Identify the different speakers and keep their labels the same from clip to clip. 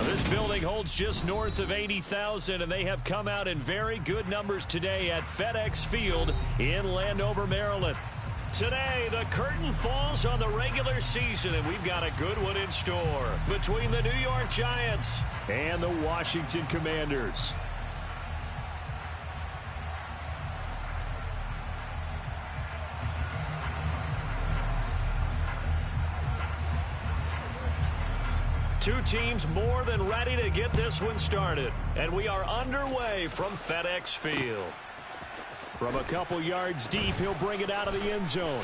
Speaker 1: This building holds just north of 80,000, and they have come out in very good numbers today at FedEx Field in Landover, Maryland. Today, the curtain falls on the regular season, and we've got a good one in store between the New York Giants and the Washington Commanders. Two teams more than ready to get this one started. And we are underway from FedEx Field. From a couple yards deep, he'll bring it out of the end zone.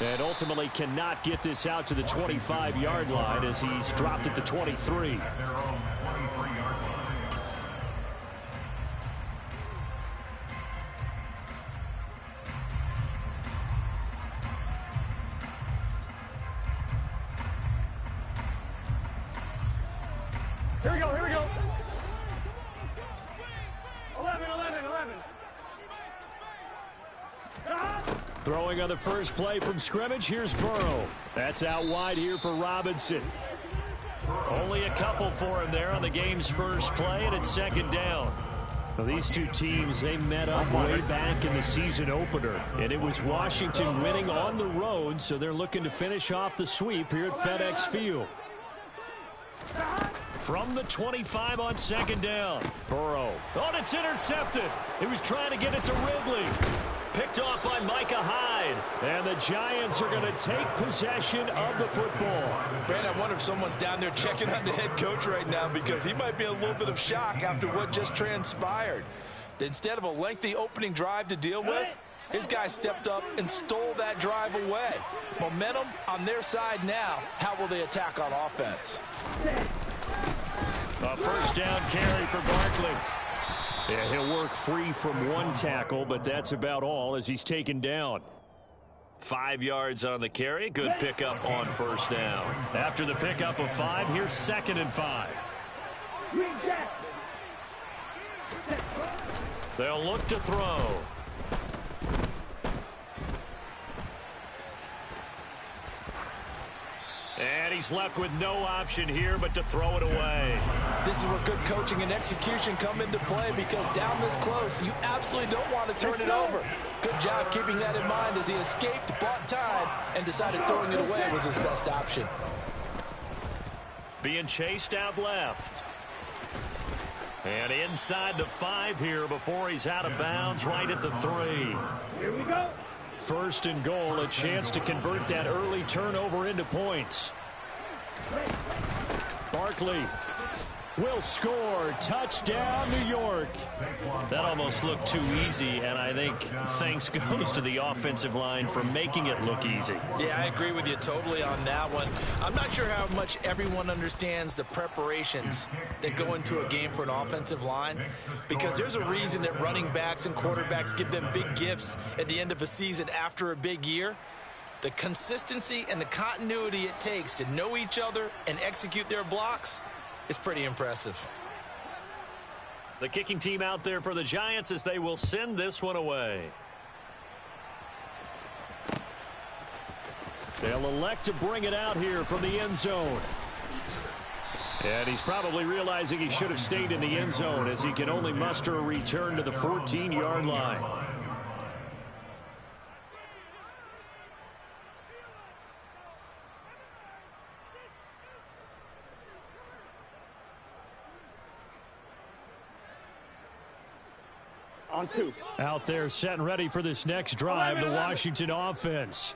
Speaker 1: And ultimately cannot get this out to the 25-yard line as he's dropped at the 23.
Speaker 2: Here we go, here we go. 11.
Speaker 1: Throwing on the first play from scrimmage, here's Burrow. That's out wide here for Robinson. Only a couple for him there on the game's first play, and it's second down. Well, these two teams, they met up way back in the season opener, and it was Washington winning on the road, so they're looking to finish off the sweep here at FedEx Field. From the 25 on second down. Burrow. Oh, and it's intercepted. He was trying to get it to Ridley. Picked off by Micah Hyde. And the Giants are going to take possession of the football.
Speaker 3: Brandon, I wonder if someone's down there checking on the head coach right now because he might be in a little bit of shock after what just transpired. Instead of a lengthy opening drive to deal with, his guy stepped up and stole that drive away. Momentum on their side now. How will they attack on offense?
Speaker 1: A first down carry for Barkley. Yeah, he'll work free from one tackle, but that's about all as he's taken down. 5 yards on the carry. Good pickup on first down. After the pickup of 5, here's 2nd and 5. They'll look to throw. And he's left with no option here but to throw it away.
Speaker 3: This is where good coaching and execution come into play because down this close, you absolutely don't want to turn it over. Good job keeping that in mind as he escaped, bought time, and decided throwing it away was his best option.
Speaker 1: Being chased out left. And inside the 5 here before he's out of bounds right at the 3.
Speaker 2: Here we go.
Speaker 1: First and goal, a chance to convert that early turnover into points. Barkley will score. Touchdown, New York. That almost looked too easy, and I think thanks goes to the offensive line for making it look easy.
Speaker 3: Yeah, I agree with you totally on that one. I'm not sure how much everyone understands the preparations that go into a game for an offensive line, because there's a reason that running backs and quarterbacks give them big gifts at the end of a season after a big year. The consistency and the continuity it takes to know each other and execute their blocks is pretty impressive.
Speaker 1: The kicking team out there for the Giants as they will send this one away. They'll elect to bring it out here from the end zone. And he's probably realizing he should have stayed in the end zone as he can only muster a return to the 14-yard line.
Speaker 2: On 2.
Speaker 1: Out there set and ready for this next drive, the Washington offense.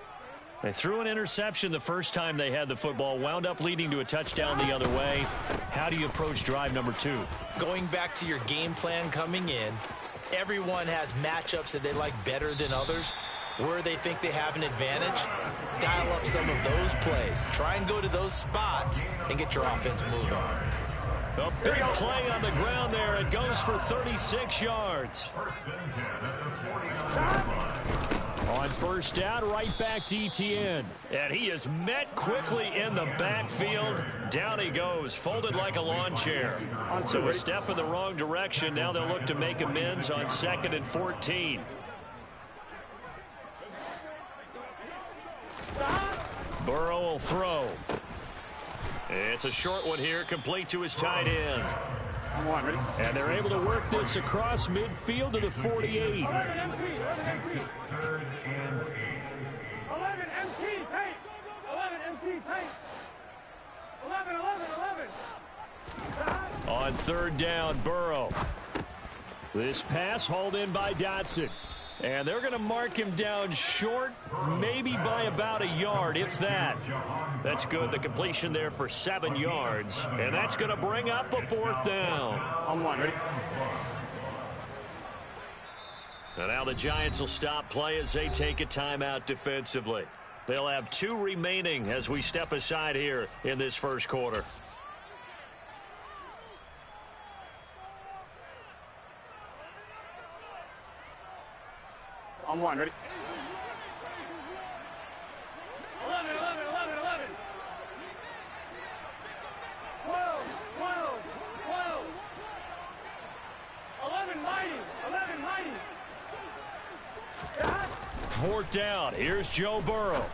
Speaker 1: They threw an interception the first time they had the football, wound up leading to a touchdown the other way. How do you approach drive number 2?
Speaker 3: Going back to your game plan coming in, everyone has matchups that they like better than others. Where they think they have an advantage, dial up some of those plays. Try and go to those spots and get your offense moving.
Speaker 1: A big play on the ground there. It goes for 36 yards. On first down, right back to Etienne. And he is met quickly in the backfield. Down he goes, folded like a lawn chair. So a step in the wrong direction. Now they'll look to make amends on 2nd and 14. Burrow will throw. It's a short one here, complete to his tight end. And they're able to work this across midfield to the 48.
Speaker 2: 11 MT, paint. 11 MT, paint. 11.
Speaker 1: On third down, Burrow. This pass hauled in by Dotson. And they're going to mark him down short, maybe by about a yard, if that. That's good. The completion there for 7 yards. And that's going to bring up a 4th down.
Speaker 2: On 1, ready?
Speaker 1: And now the Giants will stop play as they take a timeout defensively. They'll have 2 remaining as we step aside here in this first quarter.
Speaker 2: On 1, ready? 11. 12. 11 mighty.
Speaker 1: 4th down. Here's Joe Burrow.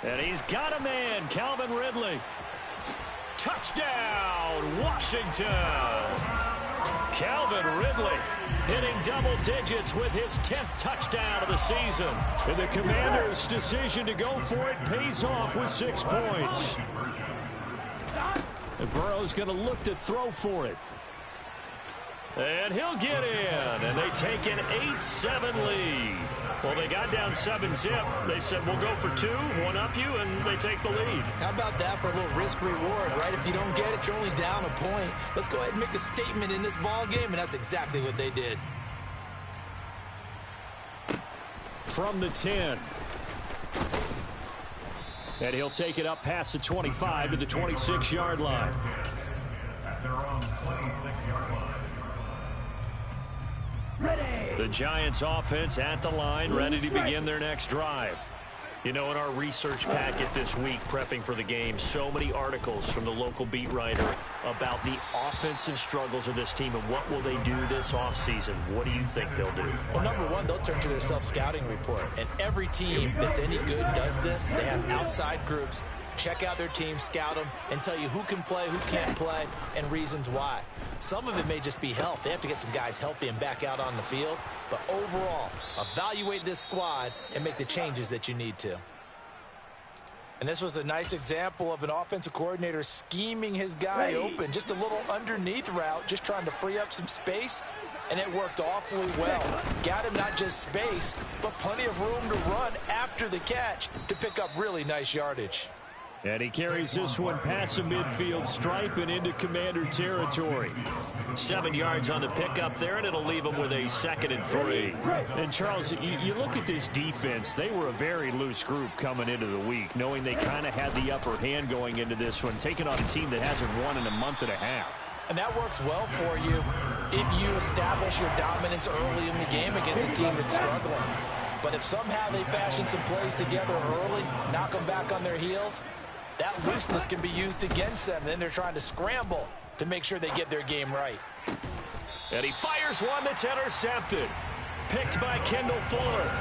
Speaker 1: And he's got a man, Calvin Ridley. Touchdown, Washington. Calvin Ridley hitting double digits with his 10th touchdown of the season. And the Commanders' decision to go for it pays off with 6 points. And Burrow's going to look to throw for it. And he'll get in, and they take an 8-7 lead. Well, they got down 7-zip. They said, we'll go for 2, one up you, and they take the lead.
Speaker 3: How about that for a little risk-reward, right? If you don't get it, you're only down a point. Let's go ahead and make a statement in this ball game, and that's exactly what they did.
Speaker 1: From the 10. And he'll take it up past the 25 to the 26-yard line. The Giants offense at the line, ready to begin their next drive. You know, in our research packet this week, prepping for the game, so many articles from the local beat writer about the offensive struggles of this team and what will they do this offseason. What do you think they'll do?
Speaker 3: Well, number one, they'll turn to their self-scouting report. And every team that's any good does this. They have outside groups. Check out their team, scout them, and tell you who can play, who can't play, and reasons why. Some of it may just be health. They have to get some guys healthy and back out on the field. But overall, evaluate this squad and make the changes that you need to. And this was a nice example of an offensive coordinator scheming his guy open. Just a little underneath route, just trying to free up some space, and it worked awfully well. Got him not just space, but plenty of room to run after the catch to pick up really nice yardage.
Speaker 1: And he carries this one past the midfield stripe and into Commander territory. 7 yards on the pickup there, and it'll leave him with a 2nd and 3. And, Charles, you look at this defense. They were a very loose group coming into the week, knowing they kind of had the upper hand going into this one, taking on a team that hasn't won in a month and a half.
Speaker 3: And that works well for you if you establish your dominance early in the game against a team that's struggling. But if somehow they fashion some plays together early, knock them back on their heels, that looseness can be used against them. Then they're trying to scramble to make sure they get their game right.
Speaker 1: And he fires one that's intercepted. Picked by Kendall Fuller.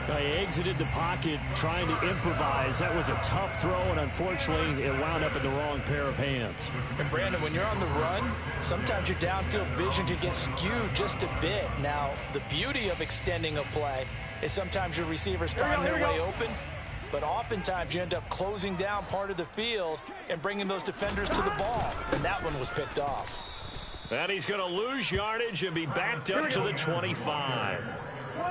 Speaker 1: He exited the pocket trying to improvise. That was a tough throw, and unfortunately, it wound up in the wrong pair of hands.
Speaker 3: And, Brandon, when you're on the run, sometimes your downfield vision can get skewed just a bit. Now, the beauty of extending a play is sometimes your receivers find their way open, but oftentimes you end up closing down part of the field and bringing those defenders to the ball. And that one was picked off.
Speaker 1: And he's going to lose yardage and be backed up to the 25.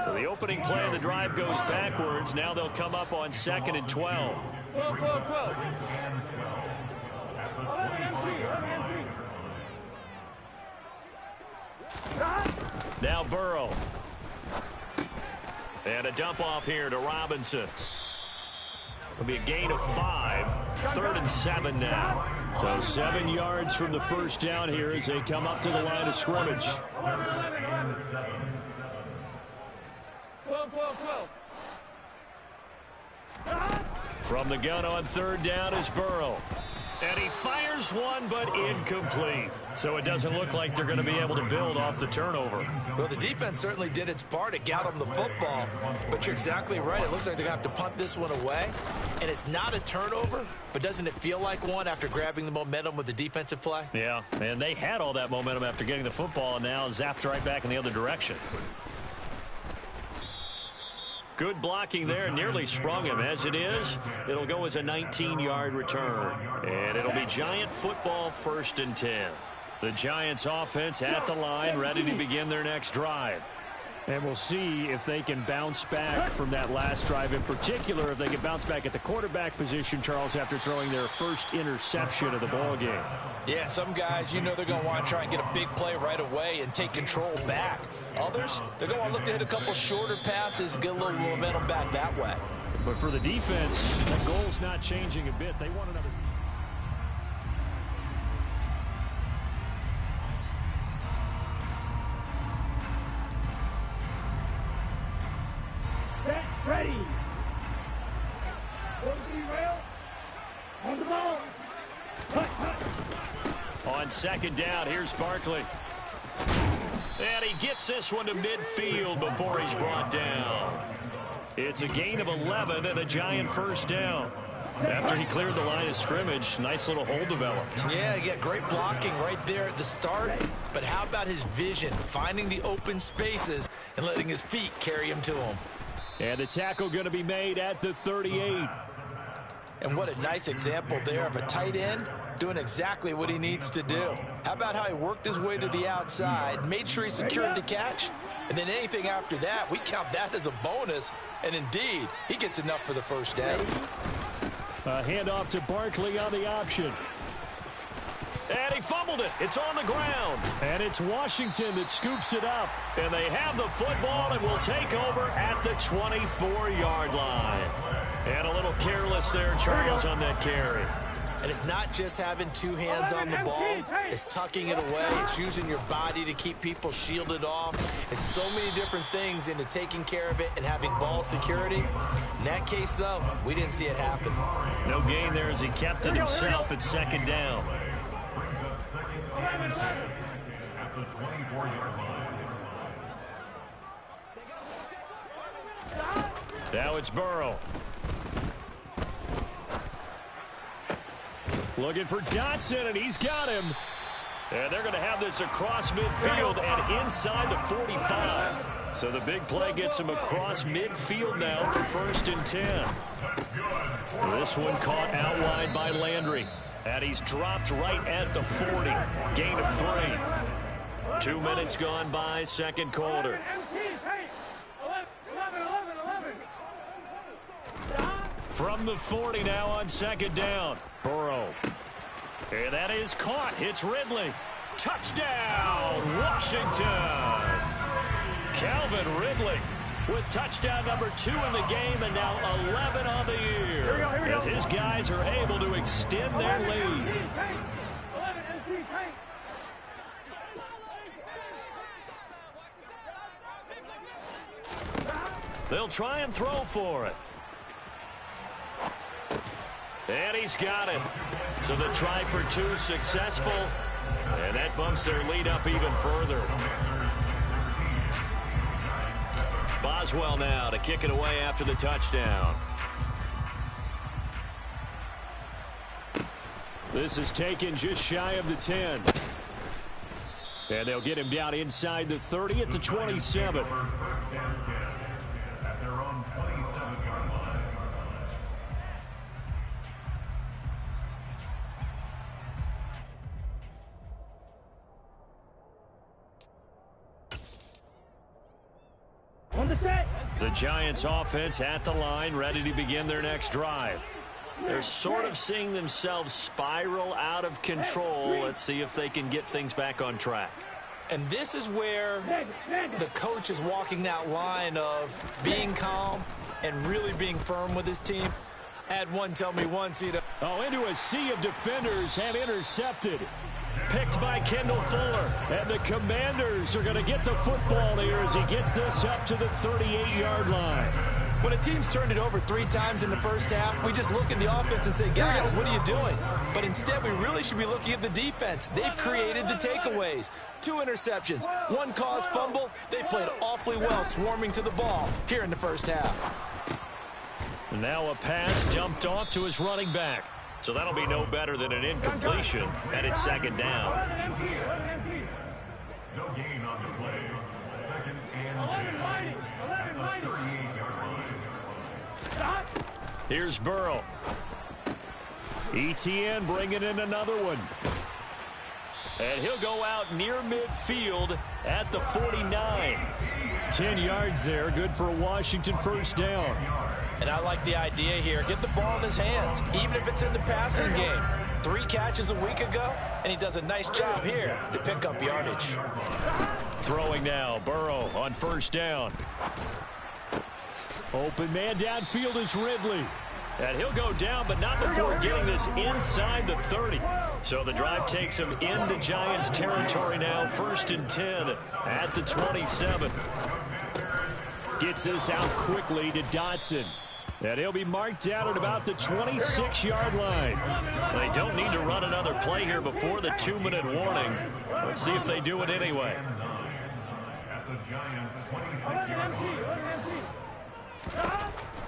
Speaker 1: So the opening play of the drive goes backwards. Now they'll come up on 2nd and 12.
Speaker 2: 12, 12, 12. 11 MC, 11 MC.
Speaker 1: Now Burrow. And a dump off here to Robinson. It'll be a gain of 5. 3rd and 7 now. So 7 yards from the first down here as they come up to the line of scrimmage.
Speaker 2: 12, 12, 12.
Speaker 1: From the gun on 3rd down is Burrow. And he fires one, but incomplete. So it doesn't look like they're going to be able to build off the turnover.
Speaker 3: Well, the defense certainly did its part to get them the football. But you're exactly right. It looks like they're going to have to punt this one away. And it's not a turnover, but doesn't it feel like one after grabbing the momentum with the defensive play?
Speaker 1: Yeah, and they had all that momentum after getting the football, and now zapped right back in the other direction. Good blocking there, nearly sprung him. As it is, it'll go as a 19-yard return. And it'll be Giant football, 1st and 10. The Giants offense at the line, ready to begin their next drive. And we'll see if they can bounce back from that last drive. In particular, if they can bounce back at the quarterback position, Charles, after throwing their first interception of the ball game.
Speaker 3: Yeah, some guys, you know they're going to want to try and get a big play right away and take control back. Others, they're going to want to look to hit a couple shorter passes, get a little momentum back that way.
Speaker 1: But for the defense, that goal's not changing a bit. They want another.
Speaker 2: Set, ready. Go to the rail. On the ball. Cut, cut.
Speaker 1: On 2nd down, here's Barkley. And he gets this one to midfield before he's brought down. It's a gain of 11 and a Giant 1st down. After he cleared the line of scrimmage, nice little hole developed.
Speaker 3: Yeah, great blocking right there at the start. But how about his vision, finding the open spaces and letting his feet carry him to him?
Speaker 1: And the tackle going to be made at the 38.
Speaker 3: And what a nice example there of a tight end doing exactly what he needs to do. How about how he worked his way to the outside, made sure he secured the catch, and then anything after that, we count that as a bonus. And indeed, he gets enough for the 1st down.
Speaker 1: A handoff to Barkley on the option. And he fumbled it. It's on the ground. And it's Washington that scoops it up. And they have the football and will take over at the 24-yard line. And a little careless there, Charles, on that carry.
Speaker 3: And it's not just having 2 hands on the ball. It's tucking it away. It's using your body to keep people shielded off. It's so many different things into taking care of it and having ball security. In that case, though, we didn't see it happen.
Speaker 1: No gain there as he kept it himself at 2nd down.
Speaker 2: 11, 11.
Speaker 1: Now it's Burrow. Looking for Dotson, and he's got him. And they're going to have this across midfield and inside the 45. So the big play gets him across midfield now for 1st and 10. This one caught out wide by Landry. And he's dropped right at the 40. Gain of 3. 2 minutes gone by, 2nd quarter.
Speaker 2: 11, 11, 11.
Speaker 1: From the 40 now on 2nd down. Burrow. And that is caught. It's Ridley. Touchdown, Washington. Calvin Ridley with touchdown number 2 in the game and now 11 on the year. As his guys are able to extend their lead.
Speaker 2: 11 MC tank.
Speaker 1: They'll try and throw for it. And he's got it. So the try for 2 successful. And that bumps their lead up even further. Boswell now to kick it away after the touchdown. This is taken just shy of the 10. And they'll get him down inside the 30 at the 27. The Giants offense at the line, ready to begin their next drive. They're sort of seeing themselves spiral out of control. Let's see if they can get things back on track.
Speaker 3: And this is where the coach is walking that line of being calm and really being firm with his team. Add one, tell me one, Cito.
Speaker 1: Oh, into a sea of defenders and intercepted. Picked by Kendall Fuller. And the Commanders are going to get the football here as he gets this up to the 38-yard line.
Speaker 3: When a team's turned it over 3 times in the first half, we just look at the offense and say, guys, what are you doing? But instead, we really should be looking at the defense. They've created the takeaways. 2 interceptions, 1 caused fumble. They played awfully well swarming to the ball here in the first half.
Speaker 1: Now a pass dumped off to his running back. So that'll be no better than an incompletion, and it's second down.
Speaker 2: No gain on the play. Second and 10.
Speaker 1: Here's Burrow. ETN bringing in another one. And he'll go out near midfield at the 49. 10 yards there, good for a Washington first down.
Speaker 3: And I like the idea here. Get the ball in his hands, even if it's in the passing game. 3 catches a week ago, and he does a nice job here to pick up yardage.
Speaker 1: Throwing now, Burrow on first down. Open man downfield is Ridley. And he'll go down, but not before getting this inside the 30. So the drive takes him into Giants territory now, first and 10 at the 27. Gets this out quickly to Dotson. And he'll be marked down at about the 26-yard line. They don't need to run another play here before the 2-minute warning. Let's see if they do it anyway.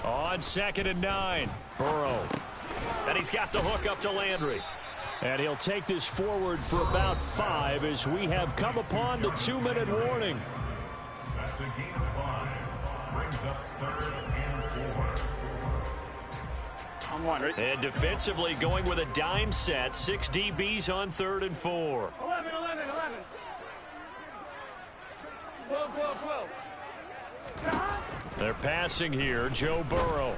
Speaker 1: On 2nd and 9, Burrow. And he's got the hook up to Landry. And he'll take this forward for about 5 as we have come upon the 2-minute warning.
Speaker 2: That's a gain of 5. Brings up 3rd and 4.
Speaker 4: On 1, right?
Speaker 1: And defensively going with a dime set. 6 DBs on 3rd and 4.
Speaker 4: 11. 12.
Speaker 1: They're passing here. Joe Burrow.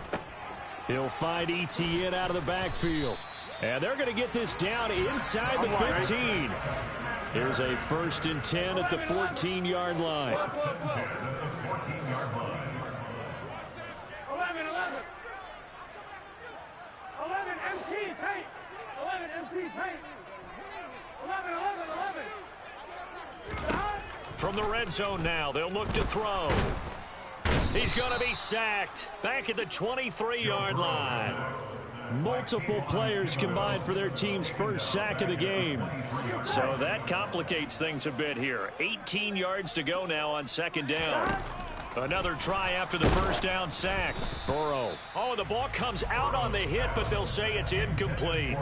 Speaker 1: He'll find ETN out of the backfield. And they're going to get this down inside the 15. Here's a 1st and 10 at the 14-yard line.
Speaker 4: 11. 11 MT paint. 11 MT paint. 11.
Speaker 1: From the red zone now, they'll look to throw. He's going to be sacked back at the 23-yard line. Multiple players combined for their team's first sack of the game. So that complicates things a bit here. 18 yards to go now on 2nd down. Another try after the first down sack. Burrow. Oh, the ball comes out on the hit, but they'll say it's incomplete.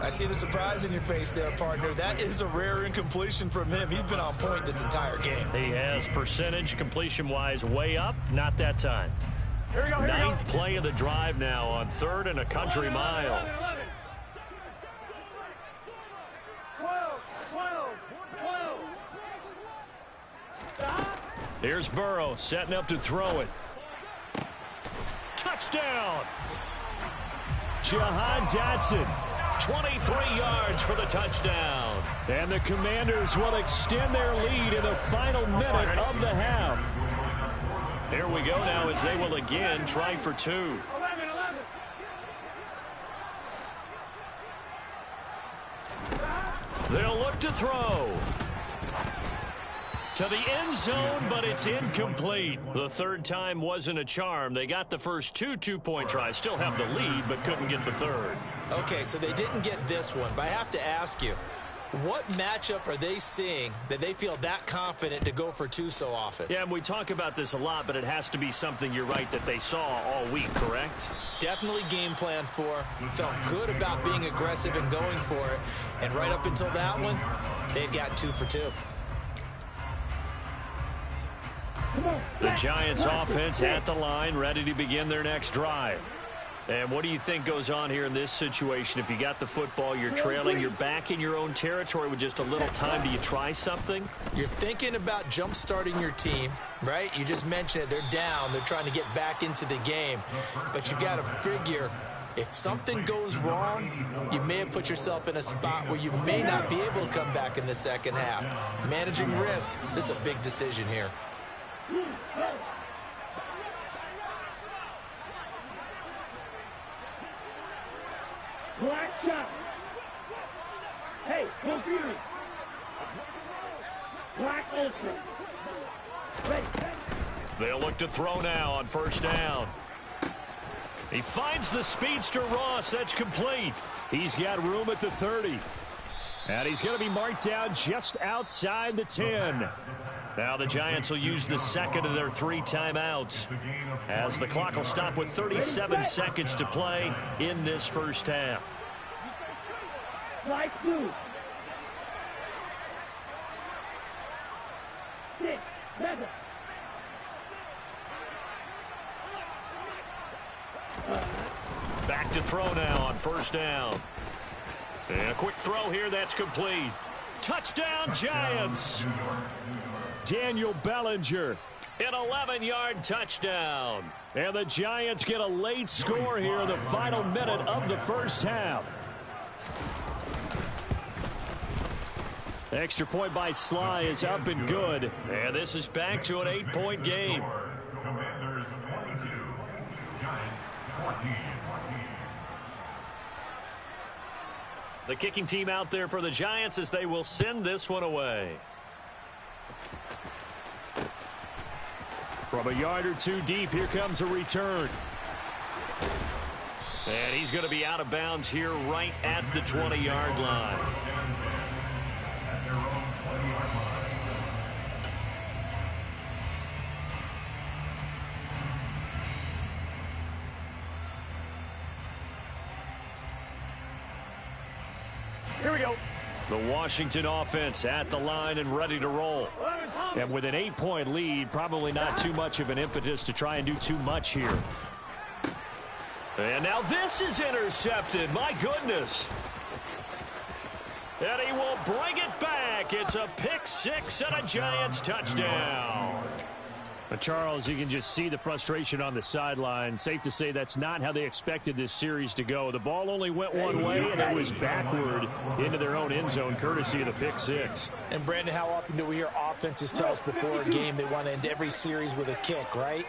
Speaker 3: I see the surprise in your face there, partner. That is a rare incompletion from him. He's been on point this entire game.
Speaker 1: He has percentage completion-wise way up. Not that time.
Speaker 4: Here we go.
Speaker 1: 9th play of the drive now on 3rd and a country mile.
Speaker 4: 12.
Speaker 1: Here's Burrow setting up to throw it. Touchdown! Jahan Dotson. 23 yards for the touchdown. And the Commanders will extend their lead in the final minute of the half. Here we go now as they will again try for 2.
Speaker 4: 11.
Speaker 1: They'll look to throw. To the end zone, but it's incomplete. The 3rd time wasn't a charm. They got the first 2 two-point tries. Still have the lead, but couldn't get the 3rd.
Speaker 3: Okay, so they didn't get this one, but I have to ask you, what matchup are they seeing that they feel that confident to go for 2 so often?
Speaker 1: Yeah, and we talk about this a lot, but it has to be something, you're right, that they saw all week, correct?
Speaker 3: Definitely game planned for. Felt good about being aggressive and going for it. And right up until that one, they've got 2 for 2.
Speaker 1: The Giants offense at the line, ready to begin their next drive. And what do you think goes on here in this situation? If you got the football, you're trailing, you're back in your own territory with just a little time. Do you try something?
Speaker 3: You're thinking about jump-starting your team, right? You just mentioned it. They're down. They're trying to get back into the game. But you got to figure, if something goes wrong, you may have put yourself in a spot where you may not be able to come back in the second half. Managing risk, this is a big decision here.
Speaker 4: Black shot. Hey, computer. Black ultra. Ready.
Speaker 1: They'll look to throw now on first down. He finds the speedster Ross. That's complete. He's got room at the 30. And he's going to be marked down just outside the 10. Now the Giants will use the second of their 3 timeouts as the clock will stop with 37 seconds to play in this first half.
Speaker 4: Right through. 6, 7.
Speaker 1: Back to throw now on first down. And a quick throw here, that's complete. Touchdown, Giants! Daniel Bellinger, an 11-yard touchdown. And the Giants get a late score here in the final minute of the first half. Extra point by Sly is up and good. And this is back to an 8-point game.
Speaker 2: Commanders 22, Giants 14.
Speaker 1: The kicking team out there for the Giants as they will send this one away. From a yard or two deep, here comes a return. And he's going to be out of bounds here right at the 20-yard line.
Speaker 2: At their own 20-yard line.
Speaker 4: Here we go.
Speaker 1: The Washington offense at the line and ready to roll. And with an 8-point lead, probably not too much of an impetus to try and do too much here. And now this is intercepted. My goodness. And he will bring it back. It's a pick six and a Giants touchdown. But Charles, you can just see the frustration on the sideline. Safe to say that's not how they expected this series to go. The ball only went one way, and it was backward into their own end zone, courtesy of the pick six.
Speaker 3: And, Brandon, how often do we hear offenses tell us before a game they want to end every series with a kick, right?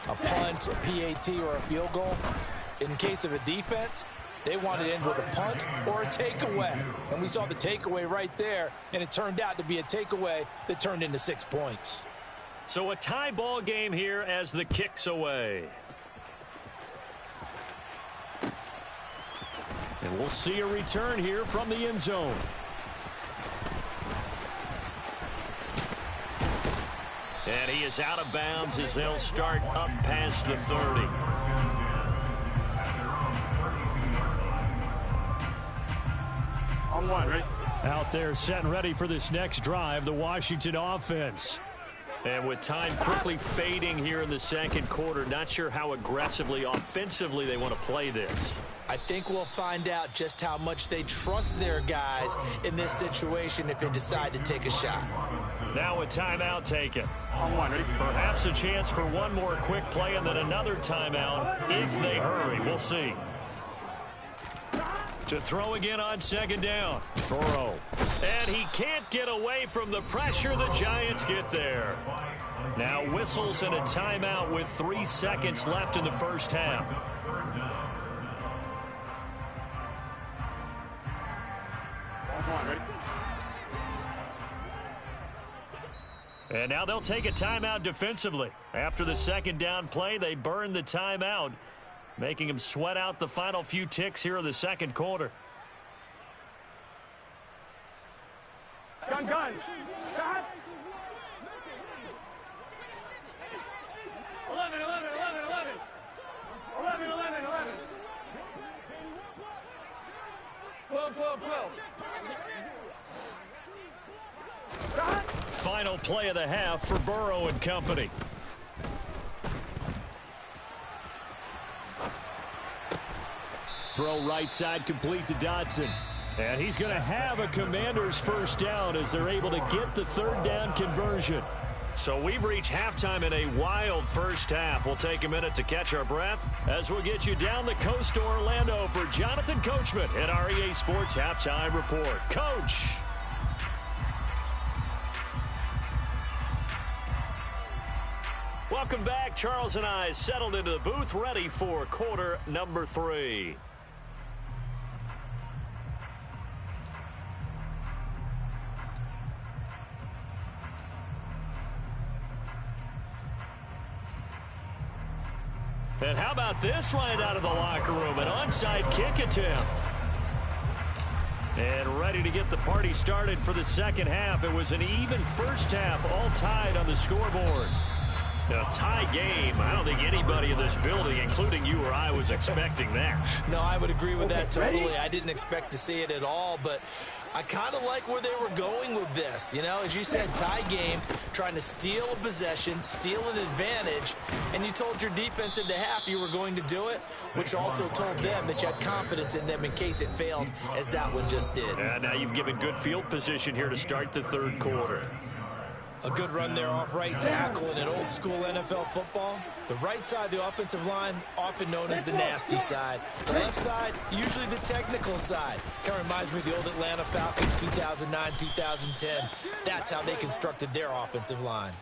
Speaker 3: A punt, a PAT, or a field goal. In case of a defense, they wanted to end with a punt or a takeaway. And we saw the takeaway right there, and it turned out to be a takeaway that turned into 6 points.
Speaker 1: So a tie ball game here as the kick's away. And we'll see a return here from the end zone. And he is out of bounds as they'll start up past the 30.
Speaker 4: On one, right?
Speaker 1: Out there set and ready for this next drive, the Washington offense. And with time quickly fading here in the second quarter, not sure how aggressively, offensively they want to play this.
Speaker 3: I think we'll find out just how much they trust their guys in this situation if they decide to take a shot.
Speaker 1: Now a timeout taken.
Speaker 4: On one, ready?
Speaker 1: Perhaps a chance for one more quick play and then another timeout if they hurry. We'll see. To throw again on second down. Burrow. And he can't get away from the pressure. The Giants get there. Now whistles and a timeout with 3 seconds left in the first half.
Speaker 4: On one, ready?
Speaker 1: And now they'll take a timeout defensively. After the second down play, they burn the timeout, making them sweat out the final few ticks here in the second quarter.
Speaker 4: Gun. Shot. 11. 12. Shot.
Speaker 1: Final play of the half for Burrow and company. Throw right side complete to Dotson. And he's going to have a Commanders first down as they're able to get the third down conversion. So we've reached halftime in a wild first half. We'll take a minute to catch our breath as we'll get you down the coast to Orlando for Jonathan Coachman at our EA Sports Halftime Report. Coach. Welcome back. Charles and I settled into the booth, ready for quarter number 3. And how about this right out of the locker room? An onside kick attempt. And ready to get the party started for the second half. It was an even first half, all tied on the scoreboard. A tie game. I don't think anybody in this building, including you or I, was expecting that.
Speaker 3: No, I would agree with that totally. I didn't expect to see it at all, but I kind of like where they were going with this. You know, as you said, tie game, trying to steal a possession, steal an advantage, and you told your defense in the half you were going to do it, which also told them that you had confidence in them in case it failed, as that one just did.
Speaker 1: And now you've given good field position here to start the third quarter.
Speaker 3: A good run there off right tackle in an old-school NFL football. The right side of the offensive line, often known as the nasty side. The left side, usually the technical side. Kind of reminds me of the old Atlanta Falcons, 2009, 2010. That's how they constructed their offensive line.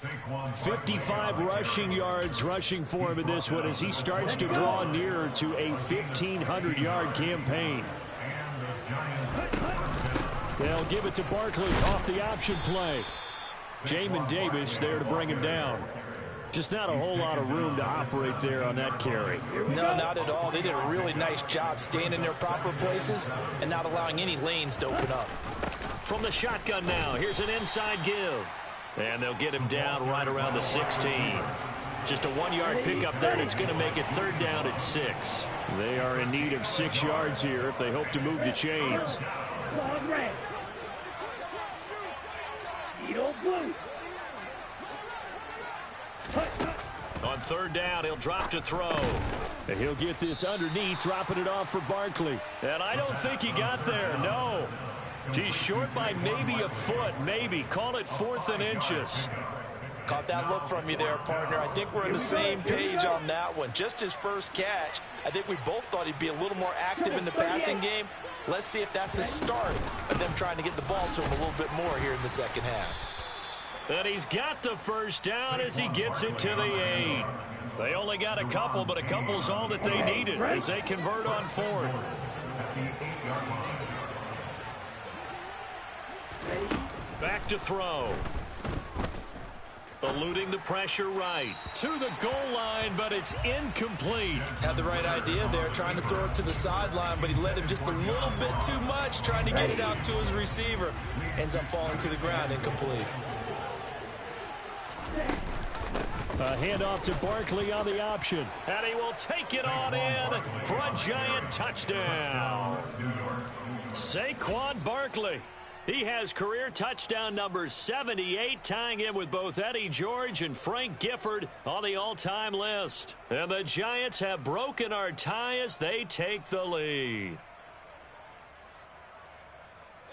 Speaker 1: 55 rushing yards rushing for him in this one as he starts to draw nearer to a 1,500-yard campaign. They'll give it to Barkley off the option play. Jamin Davis there to bring him down. Just not a whole lot of room to operate there on that carry.
Speaker 3: No, not at all. They did a really nice job staying in their proper places and not allowing any lanes to open up.
Speaker 1: From the shotgun now, here's an inside give. And they'll get him down right around the 16. Just a 1-yard pickup there, and it's going to make it third down at 6. They are in need of 6 yards here if they hope to move the chains. On third down, he'll drop to throw. And he'll get this underneath, dropping it off for Barkley. And I don't think he got there, no. He's short by maybe a foot, maybe. Call it 4th and inches.
Speaker 3: Caught that look from you there, partner. I think we're on the same page on that one. Just his first catch. I think we both thought he'd be a little more active in the passing game. Let's see if that's the start of them trying to get the ball to him a little bit more here in the second half.
Speaker 1: And he's got the first down as he gets it to the 8. They only got a couple, but a couple's all that they needed as they convert on 4th. Back to throw. Eluding the pressure right. To the goal line, but it's incomplete.
Speaker 3: Had the right idea there, trying to throw it to the sideline, but he led him just a little bit too much, trying to get it out to his receiver. Ends up falling to the ground, incomplete.
Speaker 1: A handoff to Barkley on the option. And he will take it on in for a giant touchdown. Saquon Barkley. He has career touchdown number 78, tying him with both Eddie George and Frank Gifford on the all-time list. And the Giants have broken our tie as they take the lead.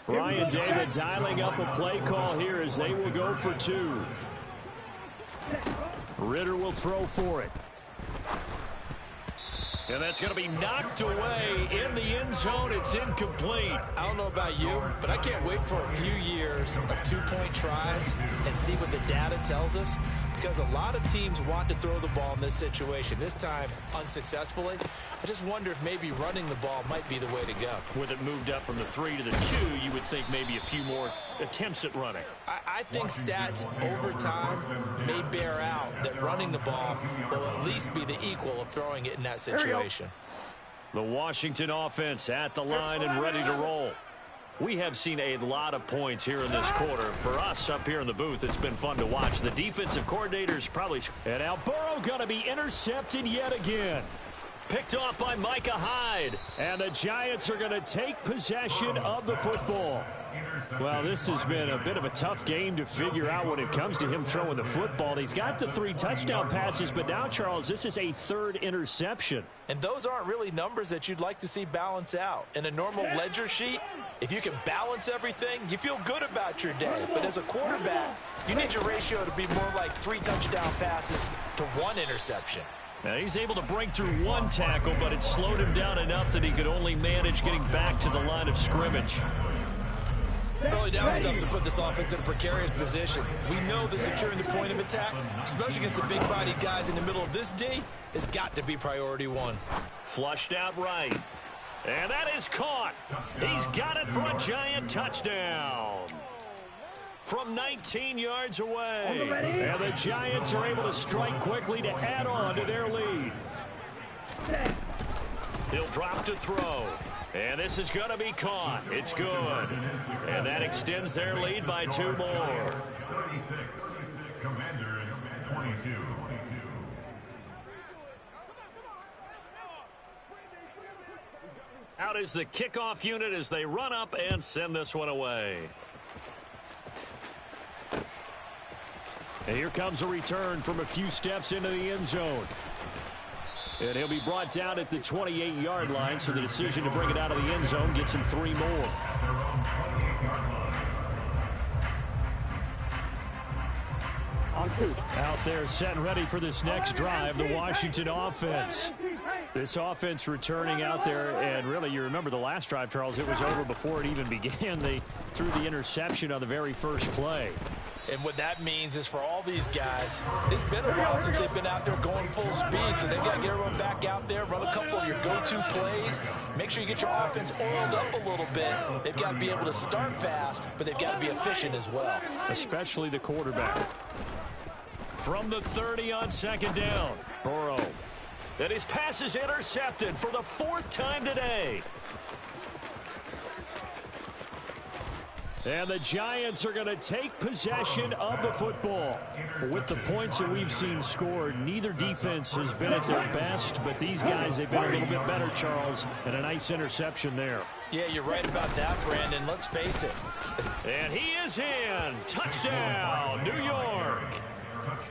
Speaker 1: Ryan David dialing up a play call here as they will go for 2. Ritter will throw for it. And that's going to be knocked away in the end zone. It's incomplete.
Speaker 3: I don't know about you, but I can't wait for a few years of 2-point tries and see what the data tells us, because a lot of teams want to throw the ball in this situation. This time, unsuccessfully. I just wonder if maybe running the ball might be the way to go.
Speaker 1: With it moved up from the 3 to the 2, you would think maybe a few more attempts at running.
Speaker 3: I think stats over time may bear out that running the ball will at least be the equal of throwing it in that situation.
Speaker 1: The Washington offense at the line and ready to roll. We have seen a lot of points here in this quarter. For us up here in the booth, it's been fun to watch. The defensive coordinators probably... And now Burrow going to be intercepted yet again. Picked off by Micah Hyde. And the Giants are going to take possession of the football. Well, this has been a bit of a tough game to figure out when it comes to him throwing the football. He's got the 3 touchdown passes, but now, Charles, this is a 3rd interception.
Speaker 3: And those aren't really numbers that you'd like to see balance out. In a normal ledger sheet, if you can balance everything, you feel good about your day. But as a quarterback, you need your ratio to be more like 3 touchdown passes to 1 interception.
Speaker 1: Now, he's able to break through 1 tackle, but it slowed him down enough that he could only manage getting back to the line of scrimmage.
Speaker 3: Early down stuff to put this offense in a precarious position. We know that securing the point of attack, especially against the big-bodied guys in the middle of this D, has got to be priority 1.
Speaker 1: Flushed out right. And that is caught. He's got it for a Giant touchdown. From 19 yards away. And the Giants are able to strike quickly to add on to their lead. He'll drop to throw. And this is going to be caught. It's good. And that extends their lead by 2 more.
Speaker 2: 36, Commanders 22.
Speaker 1: Out is the kickoff unit as they run up and send this one away. And here comes a return from a few steps into the end zone. And he'll be brought down at the 28-yard line, so the decision to bring it out of the end zone gets him 3 more. Out there set and ready for this next drive, the Washington offense. This offense returning out there, and really, you remember the last drive, Charles, it was over before it even began. They threw the interception on the very first play.
Speaker 3: And what that means is for all these guys, it's been a while since they've been out there going full speed, so they've got to get everyone back out there, run a couple of your go-to plays, make sure you get your offense oiled up a little bit. They've got to be able to start fast, but they've got to be efficient as well.
Speaker 1: Especially the quarterback. From the 30 on 2nd down, Burrow. And his pass is intercepted for the 4th time today. And the Giants are going to take possession of the football. With the points that we've seen scored, neither defense has been at their best, but these guys, they've been a little bit better, Charles, and a nice interception there.
Speaker 3: Yeah, you're right about that, Brandon. Let's face it.
Speaker 1: And he is in. Touchdown, New York.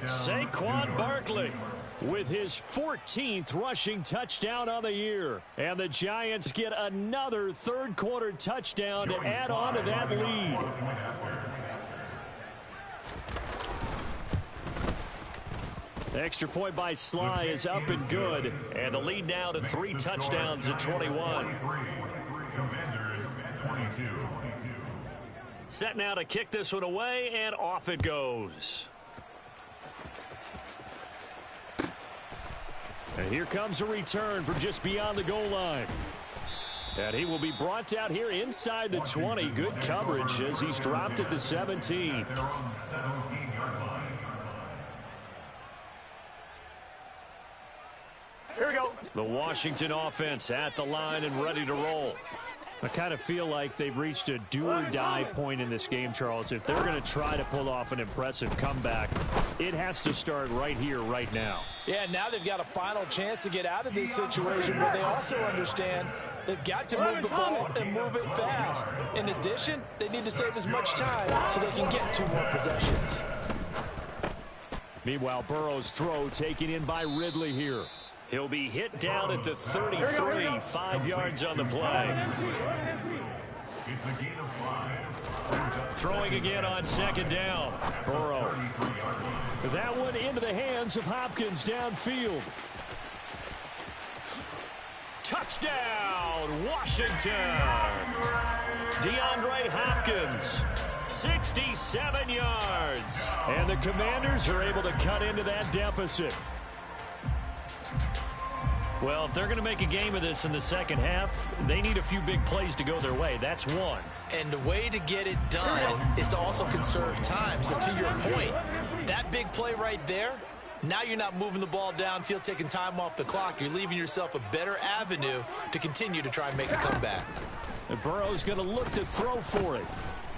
Speaker 1: Saquon Barkley with his 14th rushing touchdown on the year. And the Giants get another 3rd quarter touchdown to add on to that lead. The extra point by Sly is up and good. And the lead now to 3 touchdowns at 21. Set now to kick this one away, and off it goes. And here comes a return from just beyond the goal line. And he will be brought out here inside the 20. Good coverage as he's dropped at the 17.
Speaker 4: Here we go.
Speaker 1: The Washington offense at the line and ready to roll. I kind of feel like they've reached a do-or-die point in this game, Charles. If they're going to try to pull off an impressive comeback, it has to start right here, right now.
Speaker 3: Yeah, now they've got a final chance to get out of this situation, but they also understand they've got to move the ball and move it fast. In addition, they need to save as much time so they can get 2 more possessions.
Speaker 1: Meanwhile, Burrow's throw taken in by Ridley here. He'll be hit down at the 33, 5 yards on the play. Throwing again on 2nd down. Burrow. That one into the hands of Hopkins downfield. Touchdown, Washington. DeAndre Hopkins, 67 yards. And the Commanders are able to cut into that deficit. Well, if they're going to make a game of this in the second half, they need a few big plays to go their way. That's one.
Speaker 3: And the way to get it done is to also conserve time. So to your point, that big play right there, now you're not moving the ball downfield, taking time off the clock. You're leaving yourself a better avenue to continue to try and make a comeback.
Speaker 1: And Burrow's going to look to throw for it.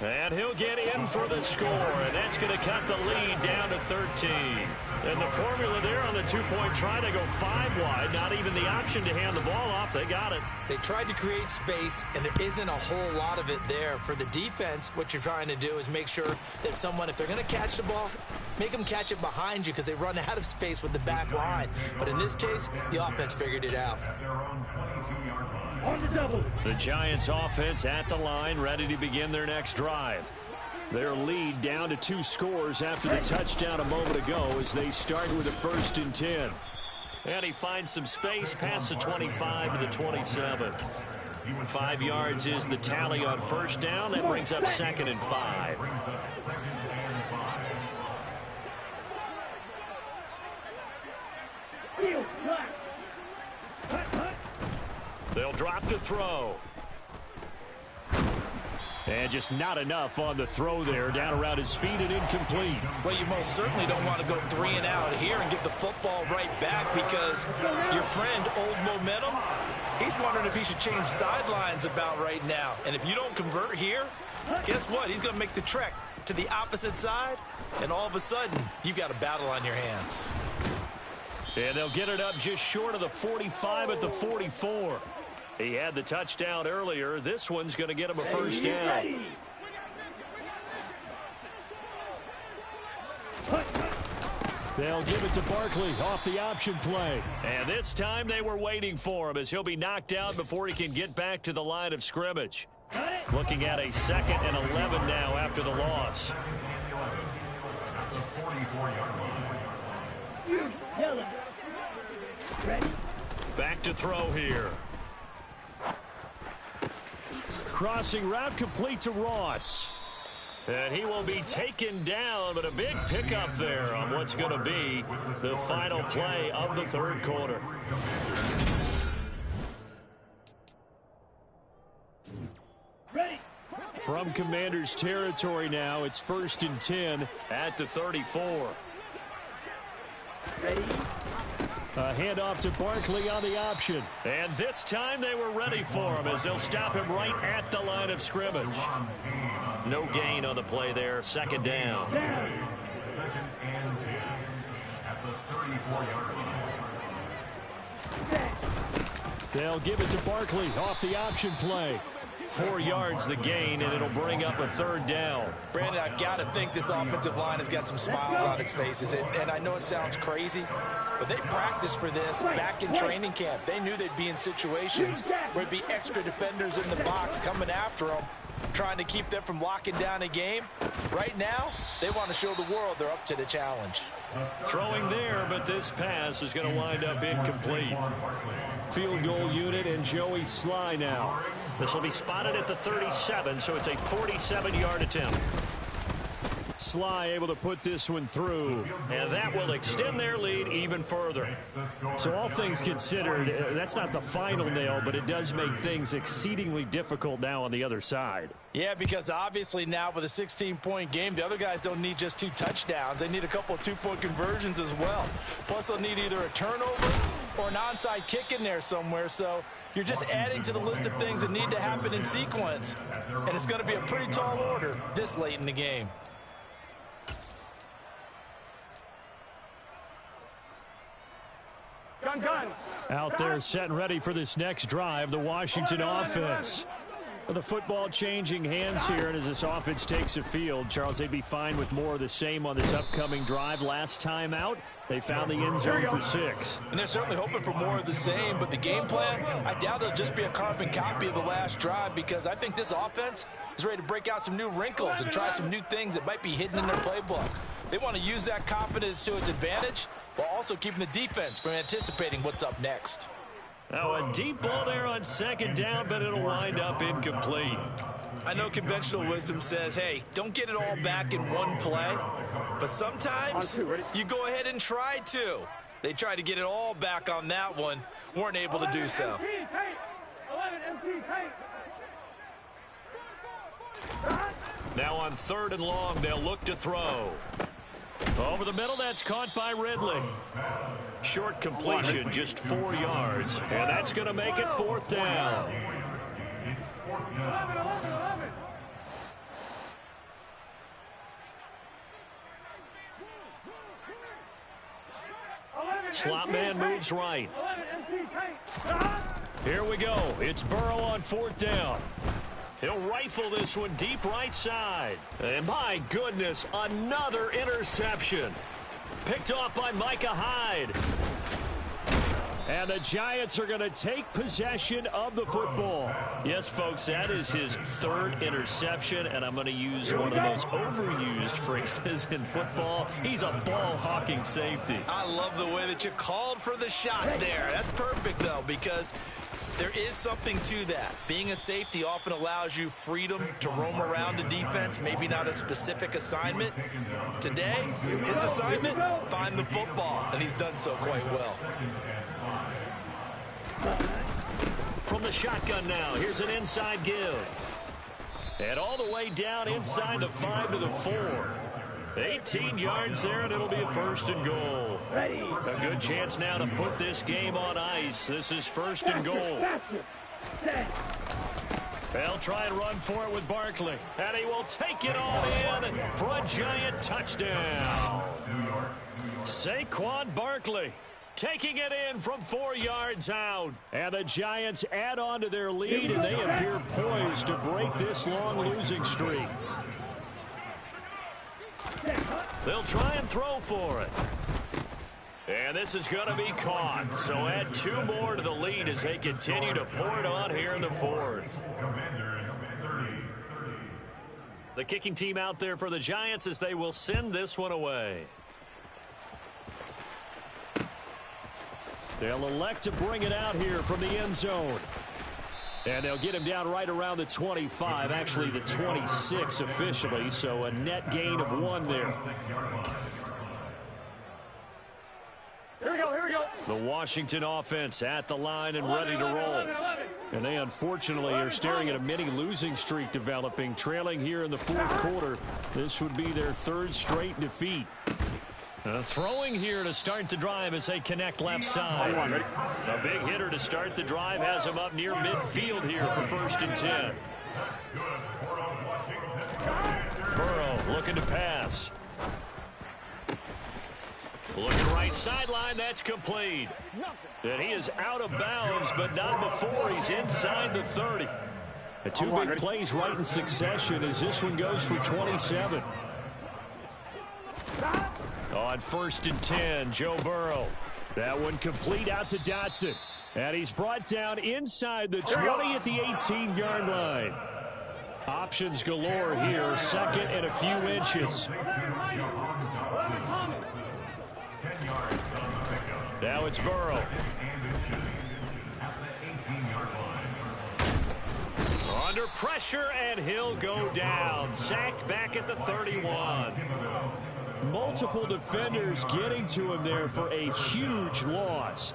Speaker 1: And he'll get in for the score, and that's going to cut the lead down to 13. And the formula there on the two-point try to go 5 wide, not even the option to hand the ball off. They got it.
Speaker 3: They tried to create space, and there isn't a whole lot of it there. For the defense, what you're trying to do is make sure that if they're going to catch the ball, make them catch it behind you because they run out of space with the back line. But in this case, the offense figured it out.
Speaker 4: On the double.
Speaker 1: The Giants offense at the line, ready to begin their next drive. Their lead down to 2 scores after the touchdown a moment ago as they start with a 1st and 10. And he finds some space past the 25 to the 27. 5 yards is the tally on 1st down. That brings up 2nd and 5. They'll drop to throw. And just not enough on the throw there. Down around his feet and incomplete.
Speaker 3: Well, you most certainly don't want to go 3 and out here and get the football right back because your friend, Old Momentum, he's wondering if he should change sidelines about right now. And if you don't convert here, guess what? He's going to make the trek to the opposite side, and all of a sudden, you've got a battle on your hands.
Speaker 1: And they'll get it up just short of the 45 at the 44. He had the touchdown earlier. This one's going to get him a 1st down. They'll give it to Barkley off the option play. And this time they were waiting for him as he'll be knocked out before he can get back to the line of scrimmage. Looking at a 2nd and 11 now after the loss. Back to throw here. Crossing route complete to Ross. And he will be taken down, but a big pickup there on what's going to be the final play of the 3rd quarter. From Commander's territory now, it's 1st and 10 at the 34. A handoff to Barkley on the option. And this time they were ready for him as they'll stop him right at the line of scrimmage. No gain on the play there. 2nd down.
Speaker 2: 2nd and 10 at the 34-yard line.
Speaker 1: They'll give it to Barkley off the option play. 4 yards the gain, and it'll bring up a 3rd down.
Speaker 3: Brandon, I've got to think this offensive line has got some smiles on its faces. And I know it sounds crazy, but they practiced for this back in training camp. They knew they'd be in situations where there'd be extra defenders in the box coming after them, trying to keep them from locking down a game. Right now, they want to show the world they're up to the challenge.
Speaker 1: Throwing there, but this pass is going to wind up incomplete. Field goal unit and Joey Sly now. This will be spotted at the 37, so it's a 47-yard attempt. Sly able to put this one through, and that will extend their lead even further. So all things considered, that's not the final nail, but it does make things exceedingly difficult now on the other side.
Speaker 3: Yeah, because obviously now with a 16-point game, the other guys don't need just 2 touchdowns. They need a couple of 2-point conversions as well. Plus, they'll need either a turnover or an onside kick in there somewhere. So you're just adding to the list of things that need to happen in sequence. And it's going to be a pretty tall order this late in the game.
Speaker 1: Out there set and ready for this next drive, the Washington offense. The football changing hands here, and as this offense takes the field, Charles, they'd be fine with more of the same on this upcoming drive. Last time out, they found the end zone for 6.
Speaker 3: And they're certainly hoping for more of the same, but the game plan, I doubt it'll just be a carbon copy of the last drive, because I think this offense is ready to break out some new wrinkles and try some new things that might be hidden in their playbook. They want to use that confidence to its advantage while also keeping the defense from anticipating what's up next.
Speaker 1: Now a deep ball there on 2nd down, but it'll wind up incomplete.
Speaker 3: I know conventional wisdom says, hey, don't get it all back in one play, but sometimes you go ahead and try to. They tried to get it all back on that one, weren't able to do so.
Speaker 4: 11 MT tight.
Speaker 1: Now on 3rd and long, they'll look to throw. Over the middle, that's caught by Ridley. Short completion, just 4 yards, and that's going to make it 4th down. Slot man moves right. Here we go. It's Burrow on 4th down. He'll rifle this one deep right side. And my goodness, another interception. Picked off by Micah Hyde. And the Giants are going to take possession of the football. Yes, folks, that is his 3rd interception, and I'm going to use one of the most overused phrases in football. He's a ball-hawking safety.
Speaker 3: I love the way that you called for the shot there. That's perfect, though, because there is something to that. Being a safety often allows you freedom to roam around the defense, maybe not a specific assignment. Today, his assignment, find the football, and he's done so quite well.
Speaker 1: From the shotgun now, here's an inside give. And all the way down inside the 5 to the 4. 18 yards there, and it'll be a 1st and goal. A good chance now to put this game on ice. This is 1st and goal. They'll try and run for it with Barkley. And he will take it all in for a Giant touchdown. Saquon Barkley taking it in from 4 yards out. And the Giants add on to their lead, and they appear poised to break this long losing streak. They'll try and throw for it. And this is going to be caught. So add 2 more to the lead as they continue to pour it on here in the 4th. The kicking team out there for the Giants as they will send this one away. They'll elect to bring it out here from the end zone. And they'll get him down right around the 25, actually the 26 officially, so a net gain of 1 there.
Speaker 4: Here we go, here we go.
Speaker 1: The Washington offense at the line and ready to roll. And they unfortunately are staring at a mini losing streak developing, trailing here in the 4th quarter. This would be their 3rd straight defeat. Throwing here to start the drive as they connect left side. A big hitter to start the drive has him up near midfield here for 1st and 10. Burrow looking to pass. Looking right sideline, that's complete. And he is out of bounds, but not before he's inside the 30. The 2 big plays right in succession as this one goes for 27. On 1st and 10, Joe Burrow. That one complete out to Dotson. And he's brought down inside the 20 at the 18-yard line. Options galore here, 2nd and a few inches. Now it's Burrow. Under pressure, and he'll go down. Sacked back at the 31. Multiple defenders getting to him there for a huge loss.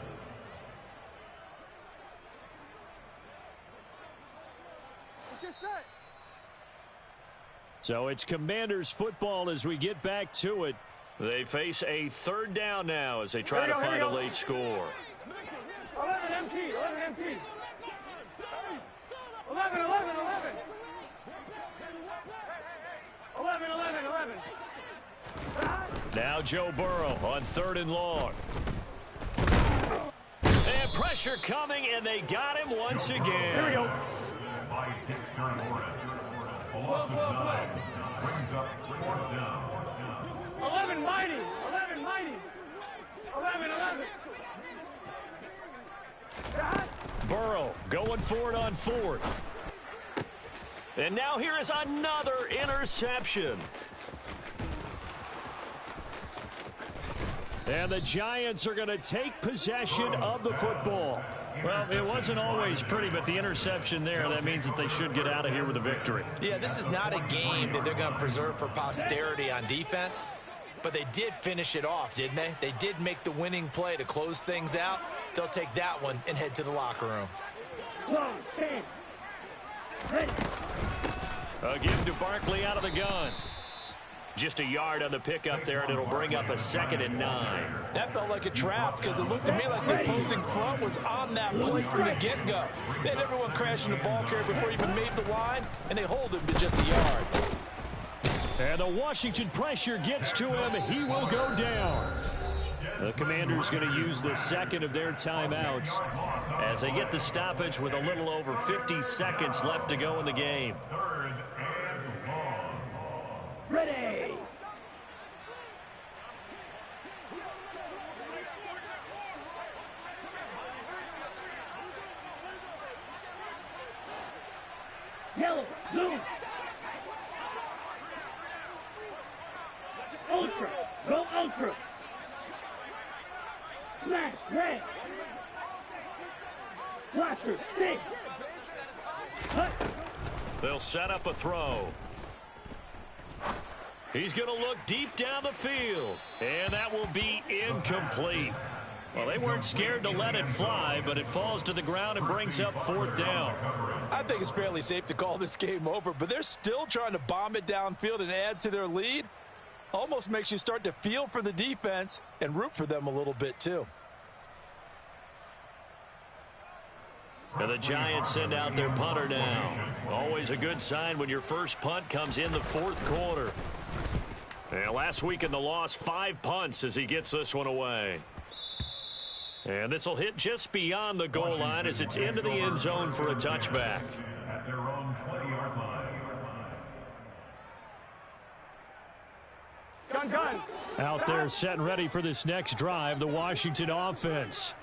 Speaker 1: So it's Commanders football as we get back to it. They face a 3rd down now as they try to find a late score.
Speaker 4: 11 MT, 11 MT. 11, 11, 11. 11, 11, 11.
Speaker 1: Now Joe Burrow on 3rd and long. And pressure coming, and they got him once again.
Speaker 4: Here we go. 11 mighty, 11 mighty. 11, 11.
Speaker 1: Burrow going for it on 4th. And now here is another interception. And the Giants are going to take possession of the football. Well, it wasn't always pretty, but the interception there, that means that they should get out of here with a victory.
Speaker 3: Yeah, this is not a game that they're going to preserve for posterity on defense, but they did finish it off, didn't they? They did make the winning play to close things out. They'll take that one and head to the locker room.
Speaker 1: A give to Barkley out of the gun. Just a yard on the pickup there, and it'll bring up a 2nd and 9.
Speaker 3: That felt like a trap because it looked to me like the opposing front was on that play from the get-go. They had everyone crashing the ball carrier before he even made the line, and they hold him to just a yard.
Speaker 1: And the Washington pressure gets to him. He will go down. The Commanders going to use the second of their timeouts as they get the stoppage with a little over 50 seconds left to go in the game.
Speaker 2: Third and long.
Speaker 4: Ready. Yellow, blue. Ultra, go ultra. Smash, red. Blaster, stick. Hut.
Speaker 1: They'll set up a throw. He's going to look deep down the field, and that will be incomplete. Well, they weren't scared to let it fly, but it falls to the ground and brings up fourth down.
Speaker 3: I think it's fairly safe to call this game over, but they're still trying to bomb it downfield and add to their lead. Almost makes you start to feel for the defense and root for them a little bit too.
Speaker 1: And the Giants send out their punter now. Always a good sign when your first punt comes in the fourth quarter. And last week in the loss, 5 punts as he gets this one away. And this will hit just beyond the goal line as it's into the end zone for a touchback.
Speaker 2: At their own 20-yard line.
Speaker 4: Gun.
Speaker 1: Out there set and ready for this next drive, the Washington offense.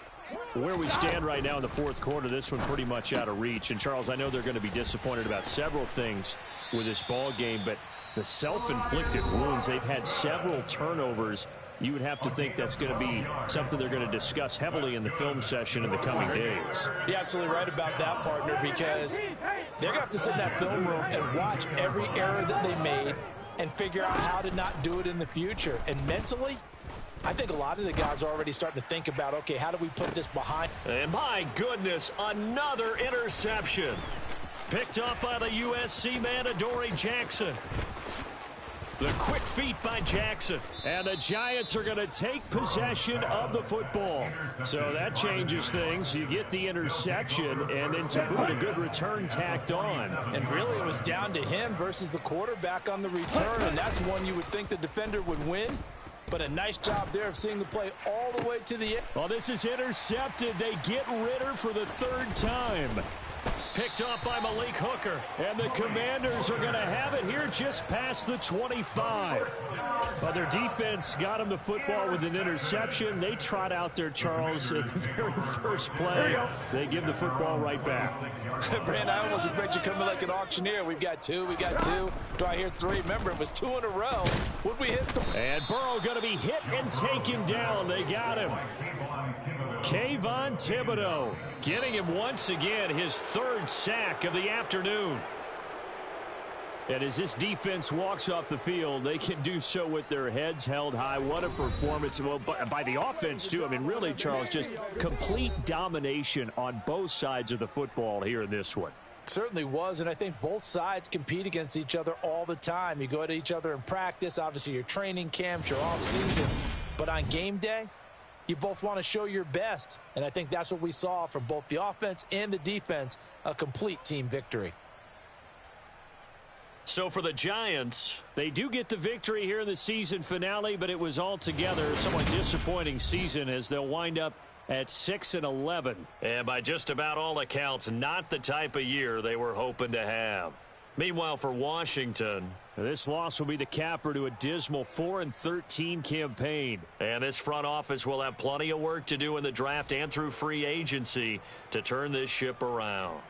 Speaker 1: Where we stand right now in the fourth quarter, this one pretty much out of reach. And, Charles, I know they're going to be disappointed about several things with this ball game, but the self-inflicted wounds, they've had several turnovers. You would have to think that's going to be something they're going to discuss heavily in the film session in the coming days.
Speaker 3: You're absolutely right about that, partner, because they're going to have to sit in that film room and watch every error that they made and figure out how to not do it in the future. And mentally, I think a lot of the guys are already starting to think about, okay, how do we put this behind?
Speaker 1: And my goodness, another interception. Picked up by the USC man, Adoree Jackson. The quick feet by Jackson. And the Giants are going to take possession of the football. So that changes things. You get the interception, and then to boot, a good return tacked on.
Speaker 3: And really, it was down to him versus the quarterback on the return, and that's one you would think the defender would win. But a nice job there of seeing the play all the way to the end.
Speaker 1: Well, this is intercepted. They get Ritter for the third time. Picked up by Malik Hooker. And the Commanders are going to have it here just past the 25. Well, their defense got them the football with an interception. They trot out there, Charles, at the very first play. They give the football right back.
Speaker 3: Brand, I almost expect you to come in like an auctioneer. We've got two. Do I hear three? Remember, it was 2 in a row. Would we hit them?
Speaker 1: And Burrow going to be hit and taken down. They got him. Kayvon Thibodeau getting him once again, his third sack of the afternoon. And as this defense walks off the field, they can do so with their heads held high. What a performance. Well, by the offense, too. I mean, really, Charles, just complete domination on both sides of the football here in this one.
Speaker 3: Certainly was, and I think both sides compete against each other all the time. You go at each other in practice, obviously your training camps, your off-season. But on game day, you both want to show your best, and I think that's what we saw from both the offense and the defense, a complete team victory.
Speaker 1: So for the Giants, they do get the victory here in the season finale, but it was altogether a somewhat disappointing season as they'll wind up at 6-11. And by just about all accounts, not the type of year they were hoping to have. Meanwhile, for Washington, this loss will be the capper to a dismal 4-13 campaign. And this front office will have plenty of work to do in the draft and through free agency to turn this ship around.